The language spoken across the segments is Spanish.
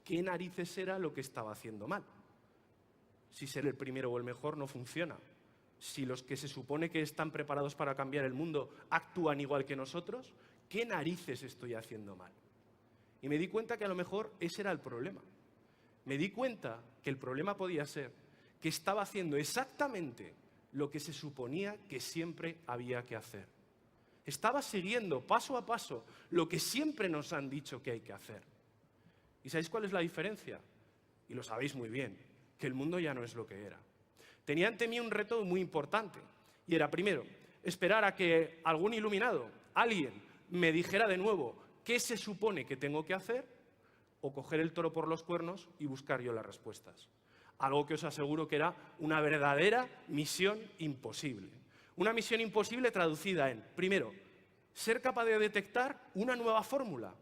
qué narices era lo que estaba haciendo mal. Si ser el primero o el mejor no funciona. Si los que se supone que están preparados para cambiar el mundo actúan igual que nosotros, ¿qué narices estoy haciendo mal? Y me di cuenta que a lo mejor ese era el problema. Me di cuenta que el problema podía ser que estaba haciendo exactamente lo que se suponía que siempre había que hacer. Estaba siguiendo paso a paso lo que siempre nos han dicho que hay que hacer. ¿Y sabéis cuál es la diferencia? Y lo sabéis muy bien, que el mundo ya no es lo que era. Tenía ante mí un reto muy importante, y era, primero, esperar a que algún iluminado, alguien, me dijera de nuevo qué se supone que tengo que hacer, o coger el toro por los cuernos y buscar yo las respuestas. Algo que os aseguro que era una verdadera misión imposible. Una misión imposible traducida en, primero, ser capaz de detectar una nueva fórmula,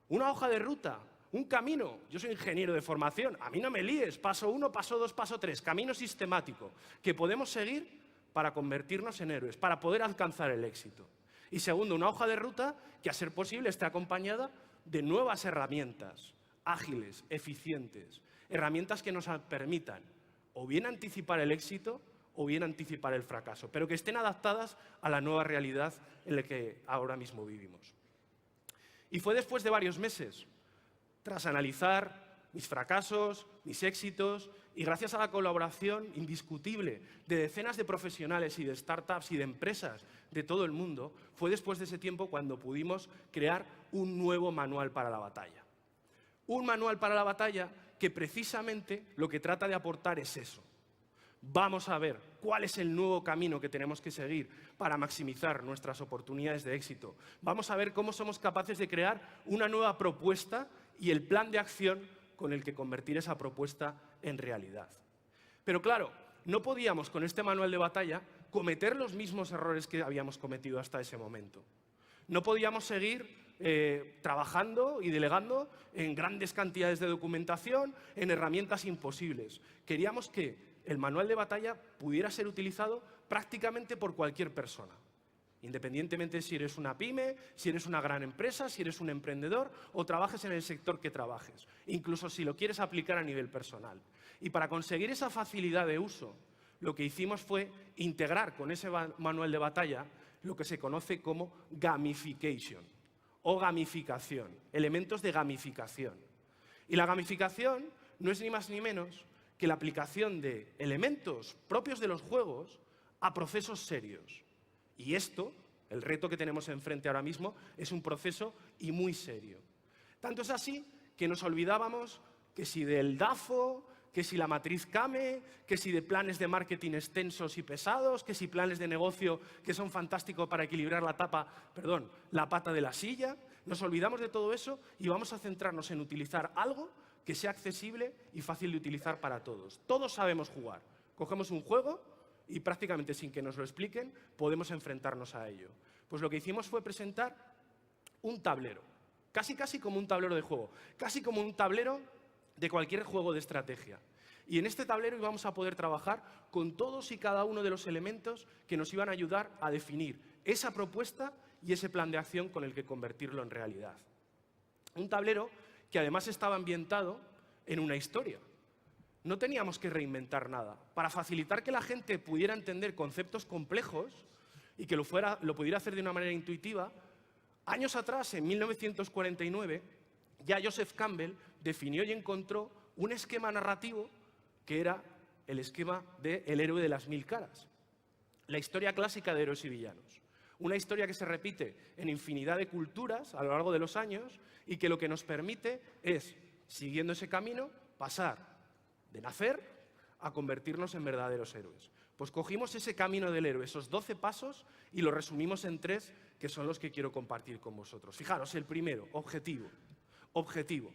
una hoja de ruta, un camino. Yo soy ingeniero de formación, a mí no me líes. Paso 1, paso 2, paso 3, camino sistemático que podemos seguir para convertirnos en héroes, para poder alcanzar el éxito. Y segundo, una hoja de ruta que, a ser posible, esté acompañada de nuevas herramientas ágiles, eficientes, herramientas que nos permitan o bien anticipar el éxito o bien anticipar el fracaso, pero que estén adaptadas a la nueva realidad en la que ahora mismo vivimos. Y fue después de varios meses, tras analizar mis fracasos, mis éxitos, y gracias a la colaboración indiscutible de decenas de profesionales y de startups y de empresas de todo el mundo, fue después de ese tiempo cuando pudimos crear un nuevo manual para la batalla. Un manual para la batalla que precisamente lo que trata de aportar es eso. Vamos a ver cuál es el nuevo camino que tenemos que seguir para maximizar nuestras oportunidades de éxito. Vamos a ver cómo somos capaces de crear una nueva propuesta y el plan de acción con el que convertir esa propuesta en realidad. Pero claro, no podíamos con este manual de batalla cometer los mismos errores que habíamos cometido hasta ese momento. No podíamos seguir trabajando y delegando en grandes cantidades de documentación, en herramientas imposibles. Queríamos que el manual de batalla pudiera ser utilizado prácticamente por cualquier persona, independientemente de si eres una pyme, si eres una gran empresa, si eres un emprendedor o trabajes en el sector que trabajes, incluso si lo quieres aplicar a nivel personal. Y para conseguir esa facilidad de uso, lo que hicimos fue integrar con ese manual de batalla lo que se conoce como gamification o gamificación, elementos de gamificación. Y la gamificación no es ni más ni menos que la aplicación de elementos propios de los juegos a procesos serios. Y esto, el reto que tenemos enfrente ahora mismo, es un proceso y muy serio. Tanto es así que nos olvidábamos que si del DAFO, que si la matriz Kame, que si de planes de marketing extensos y pesados, que si planes de negocio que son fantásticos para equilibrar la pata de la silla. Nos olvidamos de todo eso y vamos a centrarnos en utilizar algo que sea accesible y fácil de utilizar para todos. Todos sabemos jugar. Cogemos un juego y prácticamente sin que nos lo expliquen podemos enfrentarnos a ello. Pues lo que hicimos fue presentar un tablero, casi como un tablero de juego, casi como un tablero de cualquier juego de estrategia. Y en este tablero íbamos a poder trabajar con todos y cada uno de los elementos que nos iban a ayudar a definir esa propuesta y ese plan de acción con el que convertirlo en realidad. Un tablero que además estaba ambientado en una historia. No teníamos que reinventar nada. Para facilitar que la gente pudiera entender conceptos complejos y que lo pudiera hacer de una manera intuitiva, años atrás, en 1949, ya Joseph Campbell definió y encontró un esquema narrativo que era el esquema de El héroe de las 1000 caras. La historia clásica de héroes y villanos. Una historia que se repite en infinidad de culturas a lo largo de los años y que lo que nos permite es, siguiendo ese camino, pasar de nacer a convertirnos en verdaderos héroes. Pues cogimos ese camino del héroe, esos 12 pasos, y lo resumimos en 3, que son los que quiero compartir con vosotros. Fijaros, el primero, objetivo. Objetivo.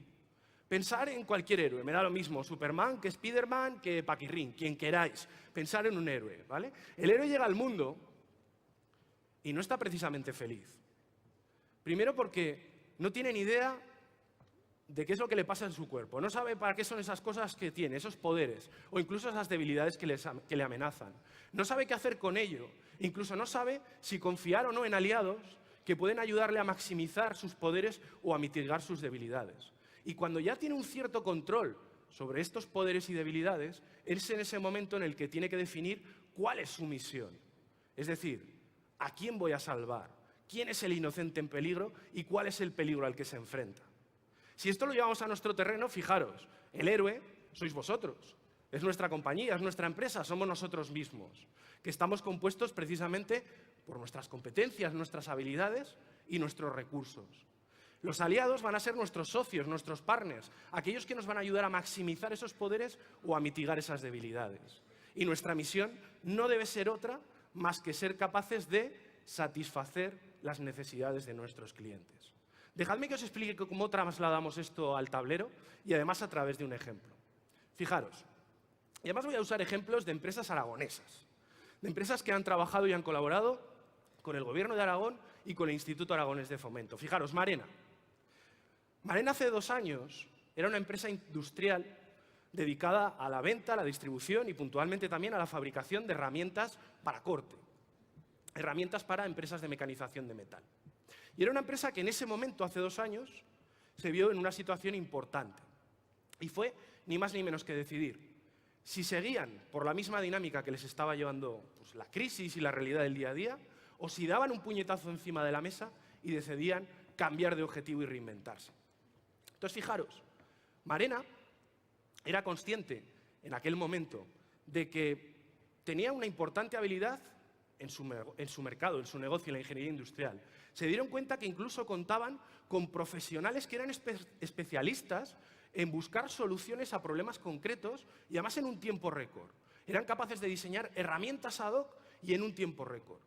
Pensar en cualquier héroe, me da lo mismo Superman, que Spiderman, que Paquirrín, quien queráis. Pensar en un héroe, ¿vale? El héroe llega al mundo y no está precisamente feliz. Primero porque no tiene ni idea de qué es lo que le pasa en su cuerpo. No sabe para qué son esas cosas que tiene, esos poderes, o incluso esas debilidades que le amenazan. No sabe qué hacer con ello. Incluso no sabe si confiar o no en aliados que pueden ayudarle a maximizar sus poderes o a mitigar sus debilidades. Y cuando ya tiene un cierto control sobre estos poderes y debilidades, es en ese momento en el que tiene que definir cuál es su misión. Es decir, ¿a quién voy a salvar? ¿Quién es el inocente en peligro y cuál es el peligro al que se enfrenta? Si esto lo llevamos a nuestro terreno, fijaros, el héroe sois vosotros. Es nuestra compañía, es nuestra empresa, somos nosotros mismos, que estamos compuestos precisamente por nuestras competencias, nuestras habilidades y nuestros recursos. Los aliados van a ser nuestros socios, nuestros partners, aquellos que nos van a ayudar a maximizar esos poderes o a mitigar esas debilidades. Y nuestra misión no debe ser otra más que ser capaces de satisfacer las necesidades de nuestros clientes. Dejadme que os explique cómo trasladamos esto al tablero y además a través de un ejemplo. Fijaros, y además voy a usar ejemplos de empresas aragonesas, de empresas que han trabajado y han colaborado con el Gobierno de Aragón y con el Instituto Aragonés de Fomento. Fijaros, Marena. Marena hace 2 años era una empresa industrial dedicada a la venta, a la distribución y puntualmente también a la fabricación de herramientas para corte, herramientas para empresas de mecanización de metal. Y era una empresa que en ese momento, hace 2 años, se vio en una situación importante. Y fue ni más ni menos que decidir si seguían por la misma dinámica que les estaba llevando pues, la crisis y la realidad del día a día, o si daban un puñetazo encima de la mesa y decidían cambiar de objetivo y reinventarse. Entonces, fijaros, Marena era consciente en aquel momento de que tenía una importante habilidad en su mercado, en su negocio, en la ingeniería industrial. Se dieron cuenta que incluso contaban con profesionales que eran especialistas en buscar soluciones a problemas concretos y además en un tiempo récord. Eran capaces de diseñar herramientas ad hoc y en un tiempo récord.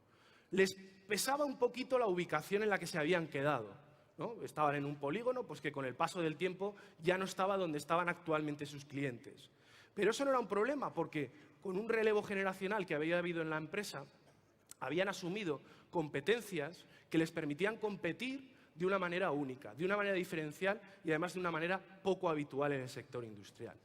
Les pesaba un poquito la ubicación en la que se habían quedado, ¿no? Estaban en un polígono pues que con el paso del tiempo ya no estaba donde estaban actualmente sus clientes. Pero eso no era un problema porque con un relevo generacional que había habido en la empresa, habían asumido competencias que les permitían competir de una manera única, de una manera diferencial y además de una manera poco habitual en el sector industrial.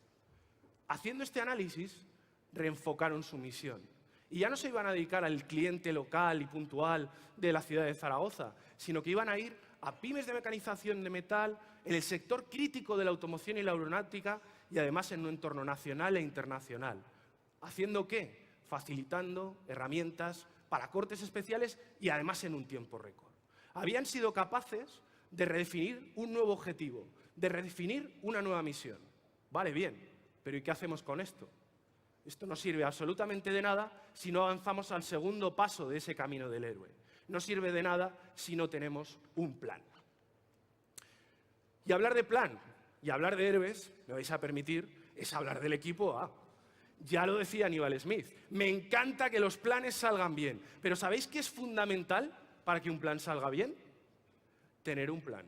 Haciendo este análisis, reenfocaron su misión. Y ya no se iban a dedicar al cliente local y puntual de la ciudad de Zaragoza, sino que iban a ir a pymes de mecanización de metal, en el sector crítico de la automoción y la aeronáutica y además en un entorno nacional e internacional. ¿Haciendo qué? Facilitando herramientas para cortes especiales y además en un tiempo récord. Habían sido capaces de redefinir un nuevo objetivo, de redefinir una nueva misión. Vale, bien, pero ¿y qué hacemos con esto? Esto no sirve absolutamente de nada si no avanzamos al segundo paso de ese camino del héroe. No sirve de nada si no tenemos un plan. Y hablar de plan y hablar de héroes, me vais a permitir, es hablar del equipo A. Ya lo decía Aníbal Smith, me encanta que los planes salgan bien, pero ¿sabéis qué es fundamental para que un plan salga bien? Tener un plan.